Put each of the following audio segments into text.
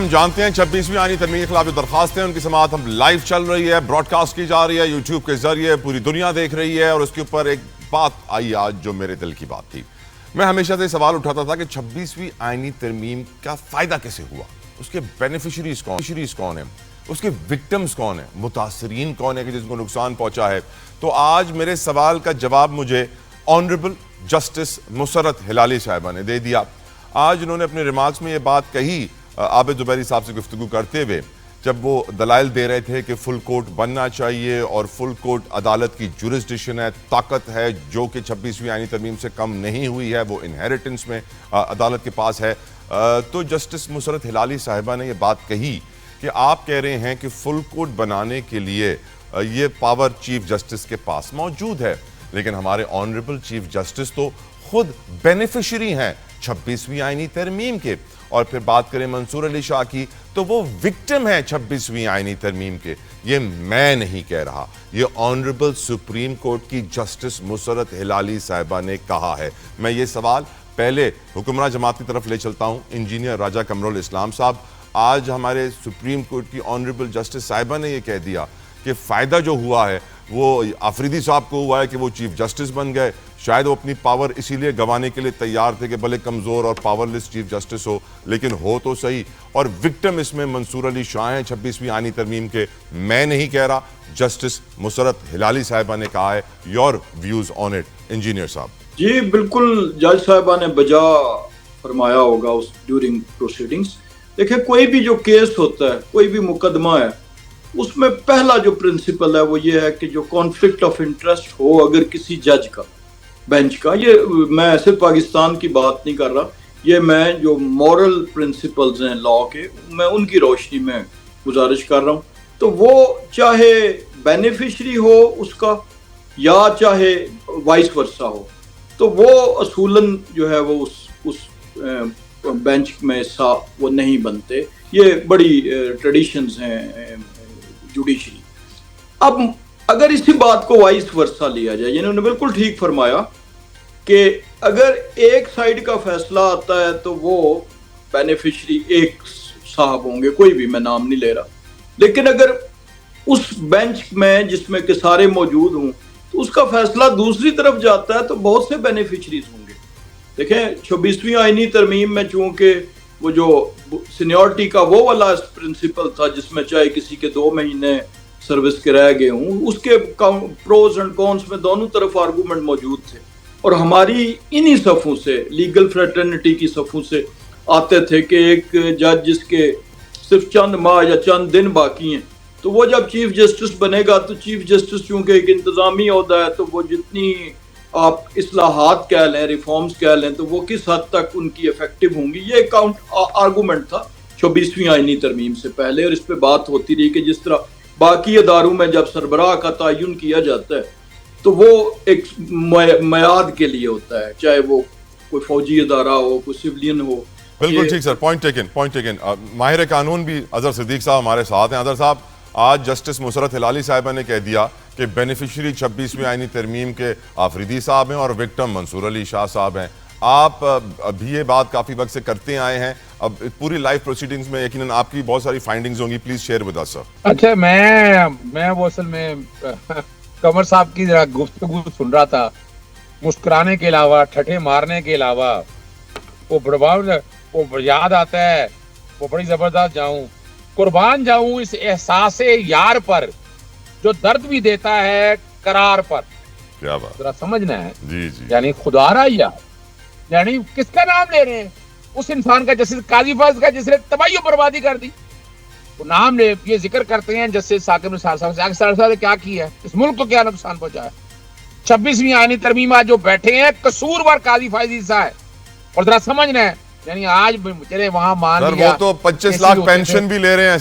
ہم جانتے ہیں 26ویں آئینی ترمیم کے خلاف جو درخواستیں ہیں ان کی سماعت ہم لائیو چل رہی ہے، براڈ کاسٹ کی جا رہی ہے، یوٹیوب کے ذریعے پوری دنیا دیکھ رہی ہے، اور اس کے اوپر ایک بات آئی آج جو میرے دل کی بات تھی. میں ہمیشہ سے سوال اٹھاتا تھا کہ 26ویں آئینی ترمیم کا فائدہ کیسے ہوا، اس کے بینیفیشریز کون ہیں، اس کے وکٹمز کون ہیں، متاثرین کون ہیں کہ جس کو نقصان پہنچا ہے. تو آج میرے سوال کا جواب مجھے آنریبل جسٹس مسرت ہلالی صاحبہ نے دے دیا. آج انہوں نے اپنے ریمارکس میں یہ بات کہی عابد زبیری صاحب سے گفتگو کرتے ہوئے، جب وہ دلائل دے رہے تھے کہ فل کورٹ بننا چاہیے اور فل کورٹ عدالت کی جورسڈکشن ہے، طاقت ہے جو کہ 26ویں آئینی ترمیم سے کم نہیں ہوئی ہے، وہ انہیریٹنس میں عدالت کے پاس ہے. تو جسٹس مسرت ہلالی صاحبہ نے یہ بات کہی کہ آپ کہہ رہے ہیں کہ فل کورٹ بنانے کے لیے یہ پاور چیف جسٹس کے پاس موجود ہے، لیکن ہمارے آنریبل چیف جسٹس تو خود بینیفیشری ہیں 26ویں آئینی ترمیم کے. اور پھر بات کریں منصور علی شاہ کی تو وہ وکٹم ہیں 26ویں آئینی ترمیم کے. یہ میں نہیں کہہ رہا، یہ آنریبل سپریم کورٹ کی جسٹس مسرت ہلالی صاحبہ نے کہا ہے. میں یہ سوال پہلے حکمراں جماعت کی طرف لے چلتا ہوں. انجینئر راجہ قمر الاسلام صاحب، آج ہمارے سپریم کورٹ کی آنریبل جسٹس صاحبہ نے یہ کہہ دیا کہ فائدہ جو ہوا ہے وہ آفریدی صاحب کو ہوا ہے کہ وہ چیف جسٹس بن گئے. شاید وہ اپنی پاور اسی لیے گنوانے کے لیے تیار تھے کہ بھلے کمزور اور پاورلیس چیف جسٹس ہو، لیکن ہو تو صحیح. اور وکٹم اس میں منصور علی شاہ ہیں 26ویں آئینی ترمیم کے. میں نہیں کہہ رہا، جسٹس مسرت ہلالی صاحبہ نے کہا ہے. Your views on it engineer صاحب. جی بالکل، جج صاحبہ نے بجا فرمایا ہوگا اس ڈیورنگ پروسیڈنگز. دیکھیں، کوئی بھی جو کیس ہوتا ہے، کوئی بھی مقدمہ ہے، اس میں پہلا جو پرنسپل ہے وہ یہ ہے کہ جو کانفلکٹ آف انٹرسٹ ہو اگر کسی جج کا، بینچ کا، یہ میں صرف پاکستان کی بات نہیں کر رہا، یہ میں جو مورل پرنسپلز ہیں لا کے، میں ان کی روشنی میں گزارش کر رہا ہوں. تو وہ چاہے بینیفیشری ہو اس کا یا چاہے وائس ورسا ہو، تو وہ اصولاً جو ہے وہ اس بینچ میں حصہ وہ نہیں بنتے. یہ بڑی ٹریڈیشنز ہیں جوڈیشری. اب اگر اسی بات کو وائس ورسا لیا جائے، یعنی انہوں نے بالکل ٹھیک فرمایا کہ اگر ایک سائیڈ کا فیصلہ آتا ہے تو وہ بینیفیشری ایک صاحب ہوں گے، کوئی بھی، میں نام نہیں لے رہا. لیکن اگر اس بینچ میں جس میں کہ سارے موجود ہوں تو اس کا فیصلہ دوسری طرف جاتا ہے تو بہت سے بینیفیشریز ہوں گے. دیکھیں، 26ویں آئینی ترمیم میں چونکہ وہ جو سینیورٹی کا وہ والا پرنسپل تھا جس میں چاہے کسی کے 2 مہینے سروس کے رہ گئے ہوں، اس کے پروز اینڈ کونس میں دونوں طرف آرگومنٹ موجود تھے. اور ہماری انہی صفوں سے، لیگل فریٹرنٹی کی صفوں سے آتے تھے کہ ایک جج جس کے صرف چند ماہ یا چند دن باقی ہیں، تو وہ جب چیف جسٹس بنے گا تو چیف جسٹس چونکہ ایک انتظامی عہدہ ہے تو وہ جتنی آپ اصلاحات کہہ لیں، ریفارمز کہہ لیں، تو وہ کس حد تک ان کی افیکٹو ہوں گی. یہ ایک آرگومنٹ تھا 26ویں آئینی ترمیم سے پہلے، اور اس پہ بات ہوتی رہی کہ جس طرح باقی اداروں میں جب سربراہ کا تعین کیا جاتا ہے تو وہ ایک میعاد کے لیے ہوتا ہے، چاہے وہ کوئی فوجی ادارہ ہو، کوئی سیولین ہو. بالکل ٹھیک سر، پوائنٹ ٹیکن. ماہر قانون بھی اظہر صدیق صاحب ہمارے ساتھ ہیں. اظہر صاحب، آج جسٹس مسرت ہلالی صاحبہ نے کہہ دیا کہ بینیفیشری 26ویں آئینی ترمیم کے آفریدی صاحب ہیں اور وکٹم منصور علی شاہ صاحب ہیں. آپ ابھی یہ بات کافی وقت سے کرتے آئے ہیں، اب پوری لائف پروسیڈنگز میں یقیناً آپ کی بہت ساری فائنڈنگز ہوں گی. پلیز شیئر ود اس سر. اچھا، میں وہ اصل میں قمر صاحب کی ذرا گفتگو سن رہا تھا. مسکرانے کے علاوہ، ٹھٹھے مارنے کے علاوہ وہ یاد آتا ہے، وہ بڑی زبردست قربان جاؤں اس احساس یار پر جو درد بھی دیتا ہے قرار پر. کیا بات، ذرا سمجھنا ہے. جی. یعنی خدا را یار، یعنی کس کا نام لے رہے ہیں؟ اس انسان کا جس قاضی فاضل کا جس نے تباہی و بربادی کر دی. وہ نام لے، یہ ذکر کرتے ہیں جسٹس ثاقب نثار صاحب نے کیا کیا ہے، اس ملک کو کیا نقصان پہنچایا. 26ویں آئینی ترمیم آج جو بیٹھے ہیں قصوروار قاضی فاضل صاحب ہے. اور ذرا سمجھنا ہے، یعنی آج چلے وہاں مان لیا وہ تو 25 لاکھ پینشن بھی لے رہے ہیں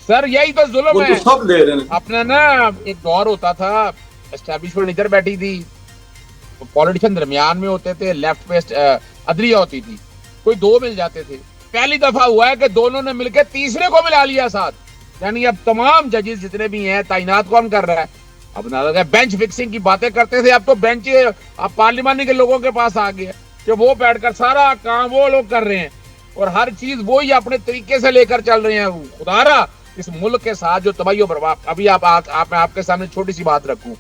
سر یہی تو ظلم ہے. سب لے رہے ہیں. اپنا نا ایک دور ہوتا تھا، اسٹیبلشمنٹ ادھر بیٹھی تھی، پولیٹیشن درمیان میں ہوتے تھے، لیفٹ پہ عدلیہ ہوتی تھی، کوئی 2 مل جاتے تھے. پہلی دفعہ ہوا ہے کہ دونوں نے مل کے تیسرے کو ملا لیا ساتھ. یعنی اب تمام ججز جتنے بھی ہیں تعینات کون کر رہا ہے؟ اب نہ بینچ فکسنگ کی باتیں کرتے تھے، اب تو بینچ اب پارلیمانی کے لوگوں کے پاس آ گیا کہ وہ بیٹھ کر سارا کام وہ لوگ کر رہے ہیں. اور ہر چیز وہی اپنے طریقے سے لے کر چل رہے ہیں. خدارا اس ملک کے ساتھ جو تباہی و برباد. ابھی میں آپ کے سامنے چھوٹی سی بات رکھوں.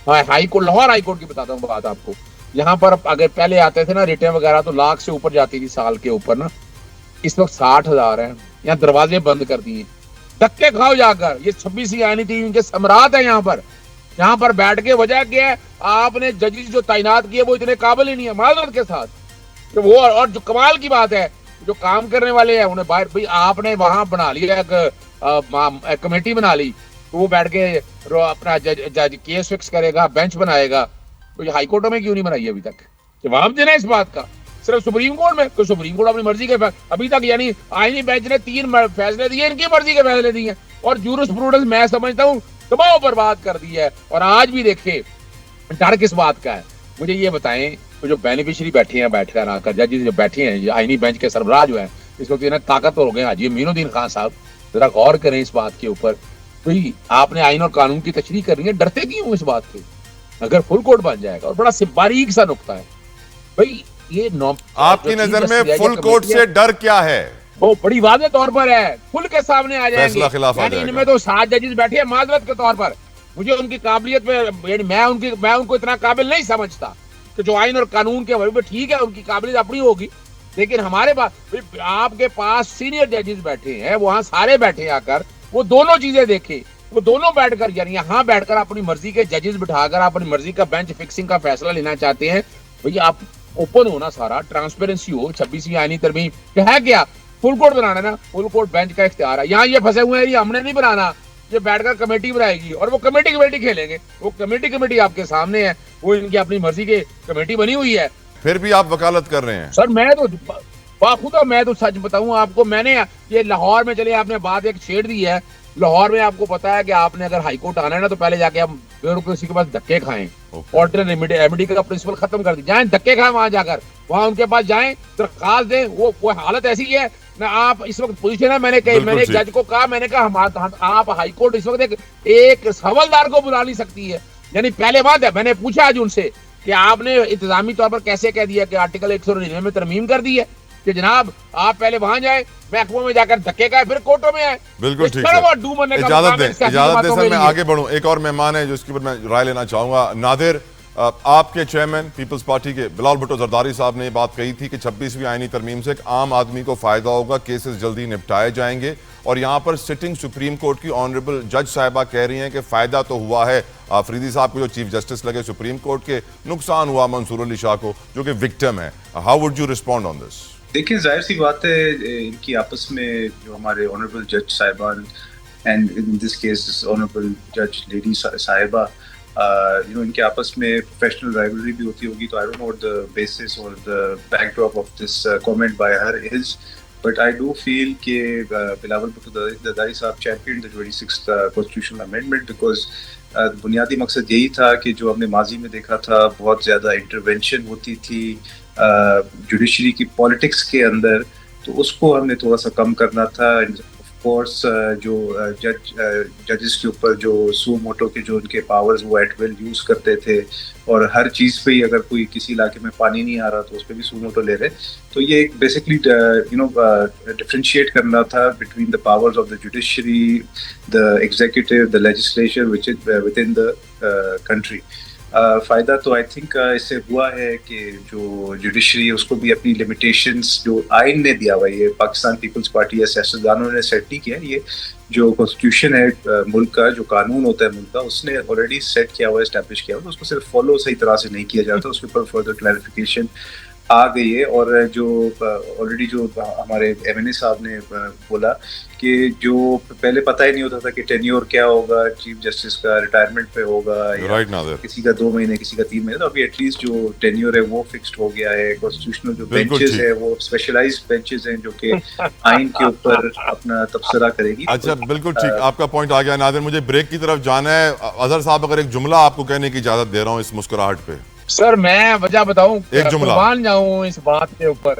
High court, Lahore high court کی بتاتا ہوں بات آپ کو. یہاں پر اگر پہلے آتے تھے نا ریٹیں وغیرہ تو لاکھ سے اوپر جاتی تھی سال کے اوپر نا. اس وقت 60,000 ہیں. یہاں دروازے بند کر دیے. دھکے کھاؤ جا کر. یہ 26 آئینی تھی ان کے سمراٹ ہیں یہاں پر بیٹھ کے. وجہ کیا ہے؟ آپ نے ججز جو تعینات کیے وہ اتنے قابل ہی نہیں ہے معذرت کے ساتھ. کہ وہ اور جو کمال کی بات ہے جو کام کرنے والے ہیں انہیں باہر بھائی آپ نے وہاں بنا لیا ایک کمیٹی بنا لی تو وہ بیٹھ کے اپنا جج کیس فکس کرے گا, بینچ بنائے گا. تو یہ ہائی کورٹوں میں کیوں نہیں بنائی ابھی تک؟ جواب دینا اس بات کا. صرف سپریم کورٹ میں تو سپریم کورٹ اپنی مرضی کے ابھی تک یعنی آئینی بینچ نے 3 فیصلے دیے, ان کی مرضی کے فیصلے دیے اور جورسپروڈنس میں سمجھتا ہوں تباہ و برباد کر دی ہے. اور آج بھی دیکھیں ڈر کس بات کا ہے. مجھے یہ بتائیں جو بینیفیشری بیٹھے ہیں بیٹھ کر آ کر ججز جو بیٹھے ہیں آئینی بینچ کے سربراہ جو ہیں اس وقت انہیں طاقت ہو گئے حاجی امین الدین خان صاحب, ذرا غور کریں اس بات کے اوپر. بھائی آپ نے آئین اور قانون کی تشریح کرنی ہے, ڈرتے کیوں اس بات کے؟ اگر فل کورٹ بن جائے گا. اور بڑا باریک سا نقطہ ہے بھائی یہ آپ کی نظر میں فل کورٹ سے ڈر کیا ہے؟ وہ بڑی واضح طور پر ہے, کھل کے سامنے آ جائیں گے. یعنی ان میں تو 7 ججز بیٹھے ہیں معذرت کے طور پر. مجھے ان کی قابلیت میں یعنی میں ان کو اتنا قابل نہیں سمجھتا کہ جو آئین اور قانون کے بارے میں ٹھیک ہے ان کی قابلیت اپنی ہوگی, لیکن ہمارے پاس آپ کے پاس سینئر ججز بیٹھے ہیں, وہاں سارے بیٹھے آ کر وہ دونوں چیزیں دیکھیں. وہ دونوں بیٹھ کر یعنی یہاں بیٹھ کر اپنی مرضی کے ججز بٹھا کر اپنی مرضی کا بینچ فکسنگ کا فیصلہ لینا چاہتے ہیں. بھئی آپ اوپن ہونا, سارا ٹرانسپیرنسی ہو. 26ویں آئینی ترمیم ہے کیا فل کورٹ بنانا نا, فل کورٹ بینچ کا اختیار ہے. یہاں یہ پھنسے ہوئے ہیں یہ ہم نے نہیں بنانا, یہ بیٹھ کر کمیٹی بنائے گی اور وہ کمیٹی کھیلیں گے. وہ کمیٹی آپ کے سامنے ہے, وہ ان کی اپنی مرضی کی کمیٹی بنی ہوئی ہے. پھر بھی آپ وکالت کر رہے ہیں سر. میں تو سچ بتاؤں آپ کو, میں نے یہ لاہور میں چلے آپ نے بات ایک چھیڑ دی ہے. لاہور میں آپ کو پتا ہے کہ آپ نے اگر ہائی کورٹ آنا ہے نا تو پہلے جا کے آپ بیوروکریسی کے پاس دھکے کھائیں, آلٹرنیٹ ریمیڈی کا پرنسپل ختم کر دی جائیں, دھکے کھائیں وہاں جا کر, وہاں ان کے پاس جائیں درخواست دیں. وہ حالت ایسی ہے نہ آپ اس وقت پوزیشن ہے. میں نے ایک جج کو کہا, میں نے کہا آپ ہائی کورٹ اس وقت ایک حوالدار کو بلا نہیں سکتی ہے. یعنی پہلے بات ہے میں نے پوچھا آج ان سے کہ آپ نے انتظامی طور پر کیسے کہہ دیا کہ آرٹیکل 199 میں ترمیم کر دی ہے کہ جناب آپ پہلے وہاں جائیں, محکموں میں جا کر دھکے کھائیں, پھر کورٹوں میں آئے. بالکل ٹھیک ہے, اجازت دیں سر, میں آگے بڑھوں. ایک اور مہمان ہے جو اس کے اوپر میں رائے لینا چاہوں گا. نادر, آپ کے چیئرمین پیپلز پارٹی کے بلال بھٹو زرداری صاحب نے یہ بات کہی تھی کہ 26ویں آئینی ترمیم سے ایک عام آدمی کو فائدہ ہوگا, کیسز جلدی نپٹائے جائیں گے. اور یہاں پر سٹنگ سپریم کورٹ کی آنریبل جج صاحبہ کہہ رہی ہیں کہ فائدہ تو ہوا ہے فریدی صاحب کو جو چیف جسٹس لگے سپریم کورٹ کے, نقصان ہوا منصور علی شاہ کو جو کہ وکٹم ہے. ہاؤ وڈ یو ریسپونڈ آن دس؟ دیکھیں ظاہر سی بات ہے ان کی آپس میں جو ہمارے آنریبل جج صاحبان and in this case honourable جج لیڈی صاحبہ ان کے آپس میں پروفیشنل رائیولری بھی ہوتی ہوگی. تو I don't know the basis اور the backdrop of this comment by her is, but I do feel کہ بلاول بھٹو زرداری صاحب champion the 26th constitutional amendment because بنیادی مقصد یہی تھا کہ جو ہم نے ماضی میں دیکھا تھا بہت زیادہ انٹرونشن ہوتی تھی جوڈیشری کی پالیٹکس کے اندر, تو اس کو ہم نے تھوڑا سا کم کرنا تھا. آف کورس جو ججز کے اوپر جو سو موٹو کے جو ان کے پاورز وہ ایٹ ول یوز کرتے تھے, اور ہر چیز پہ ہی اگر کوئی کسی علاقے میں پانی نہیں آ رہا تو اس پہ بھی سو موٹو لے رہے. تو یہ ایک بیسکلی ڈفرینشیٹ کرنا تھا between the powers of the judiciary, the executive, the legislature which is with in the country. فائدہ تو آئی تھنک اس سے ہوا ہے کہ جو جوڈیشری اس کو بھی اپنی لمیٹیشنس جو آئین نے دیا ہوا ہے, یہ پاکستان پیپلز پارٹی یا سیاستدانوں نے سیٹ نہیں کیا, یہ جو کانسٹیٹیوشن ہے ملک کا, جو قانون ہوتا ہے ملک کا, اس نے آلریڈی سیٹ کیا ہوا ہے, اسٹیبلش کیا ہوا ہے. اس کو صرف فالو صحیح طرح سے نہیں کیا جاتا, اس کے اوپر فردر کلیریفیکیشن آ گئی ہے. اور جو آلریڈی جو ہمارے ایم این اے صاحب نے بولا کہ جو پہلے پتہ ہی نہیں ہوتا تھا کہ ٹینیور کیا ہوگا چیف جسٹس کا, ریٹائرمنٹ پہ ہوگا یا کسی کا 2 مہینے کسی کا 3 مہینے, تو ابھی ایٹ لیسٹ جو ٹینیور ہے وہ فکسڈ ہو گیا ہے. کانسٹیٹیوشنل جو بینچز ہے وہ اسپیشلائزڈ بینچز ہیں جو کہ آئین کے اوپر اپنا تبصرہ کرے گی. اچھا بالکل ٹھیک, آپ کا پوائنٹ آ گیا نادر. مجھے بریک کی طرف جانا ہے. اظہر صاحب اگر ایک جملہ آپ کو کہنے کی اجازت دے رہا ہوں اس مسکراہٹ پہ. سر میں وجہ بتاؤں, ایک جملہ قربان جاؤں اس بات کے اوپر,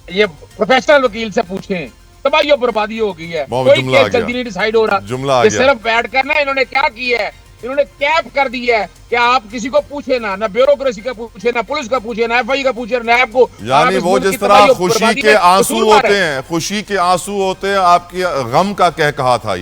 یہ پروفیشنل وکیل سے پوچھیں, تباہی و بربادی ہو گئی ہے, کوئی کیس جلدی نہیں ڈیسائیڈ ہو رہا. صرف بیٹھ کر نا انہوں نے کیا کیا ہے, انہوں نے کیپ کر دی ہے کہ آپ کسی کو پوچھے نہ بیوروکریسی کا پوچھے، نہ پولیس کا پوچھے، نہ ایف آئی کا پوچھے، نہ نیب کو. یعنی وہ جس طرح خوشی کے آنسو ہوتے ہیں، خوشی کے آنسو ہوتے ہیں، آپ کی غم کا کہا تھا یہ.